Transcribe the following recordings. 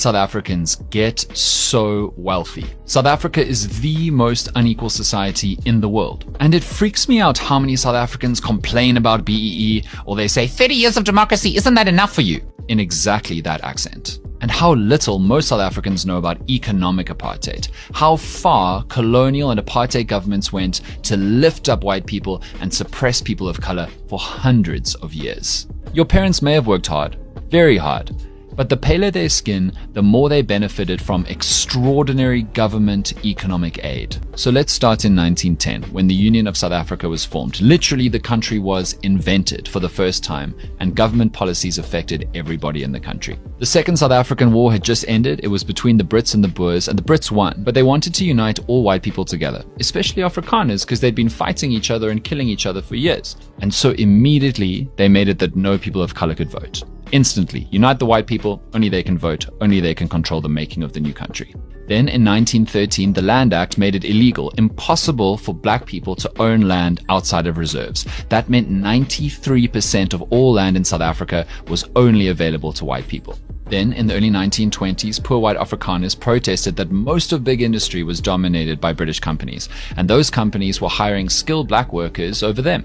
South Africans get so wealthy. South Africa is the most unequal society in the world. And it freaks me out how many South Africans complain about BEE, or they say 30 years of democracy, isn't that enough for you? In exactly that accent. And how little most South Africans know about economic apartheid. How far colonial and apartheid governments went to lift up white people and suppress people of color for hundreds of years. Your parents may have worked hard, very hard, but the paler their skin, the more they benefited from extraordinary government economic aid. So let's start in 1910, when the Union of South Africa was formed. Literally, the country was invented for the first time, and government policies affected everybody in the country. The Second South African War had just ended. It was between the Brits and the Boers, and the Brits won, but they wanted to unite all white people together, especially Afrikaners, because they'd been fighting each other and killing each other for years. And so immediately, they made it that no people of color could vote. Instantly, unite the white people, only they can vote, only they can control the making of the new country. Then in 1913, the Land Act made it illegal, impossible for black people to own land outside of reserves. That meant 93% of all land in South Africa was only available to white people. Then, in the early 1920s, poor white Afrikaners protested that most of big industry was dominated by British companies, and those companies were hiring skilled black workers over them.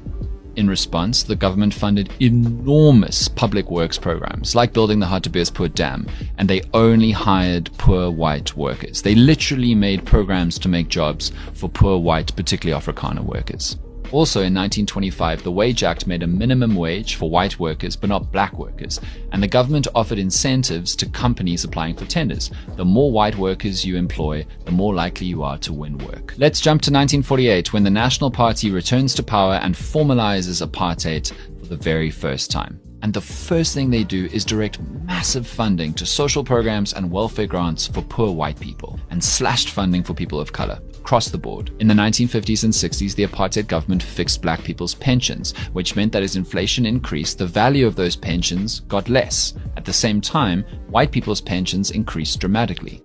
In response, the government funded enormous public works programs, like building the Hartbeespoort Dam, and they only hired poor white workers. They literally made programs to make jobs for poor white, particularly Afrikaner workers. Also in 1925, the Wage Act made a minimum wage for white workers but not black workers, and the government offered incentives to companies applying for tenders. The more white workers you employ, the more likely you are to win work. Let's jump to 1948, when the National Party returns to power and formalizes apartheid for the very first time. And the first thing they do is direct massive funding to social programs and welfare grants for poor white people, and slashed funding for people of color across the board. In the 1950s and 60s, the apartheid government fixed black people's pensions, which meant that as inflation increased, the value of those pensions got less. At the same time, white people's pensions increased dramatically.